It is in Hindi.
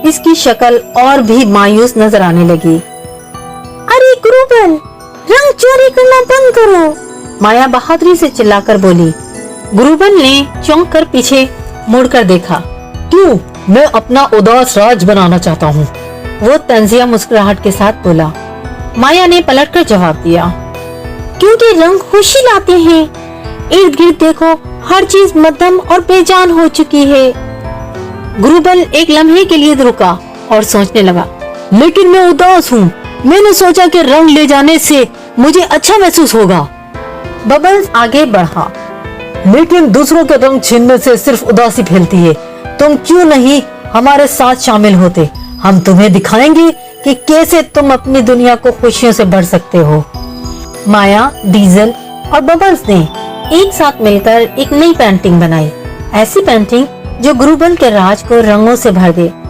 इसकी शक्ल और भी मायूस नजर आने लगी। अरे गुरुबल, रंग चोरी करना बंद करो, माया बहादुरी से चिल्लाकर बोली। गुरुबल ने चौंक कर पीछे मुड़कर देखा। क्यों? मैं अपना उदास राज बनाना चाहता हूँ, वो तंजिया मुस्कुराहट के साथ बोला। माया ने पलटकर जवाब दिया, क्योंकि रंग खुशी लाते हैं। इर्द गिर्द देखो, हर चीज मध्यम और बेजान हो चुकी है। गुरुबल एक लम्हे के लिए रुका और सोचने लगा, लेकिन मैं उदास हूँ। मैंने सोचा कि रंग ले जाने से मुझे अच्छा महसूस होगा। बबल्स आगे बढ़ा, लेकिन दूसरों के रंग छीनने से सिर्फ उदासी फैलती है। तुम क्यों नहीं हमारे साथ शामिल होते? हम तुम्हें दिखाएंगे कि कैसे तुम अपनी दुनिया को खुशियों से भर सकते हो। माया, डीजल और बबल्स ने एक साथ मिलकर एक नई पेंटिंग बनाई, ऐसी पेंटिंग जो गुरुबल के राज को रंगों से भर दे।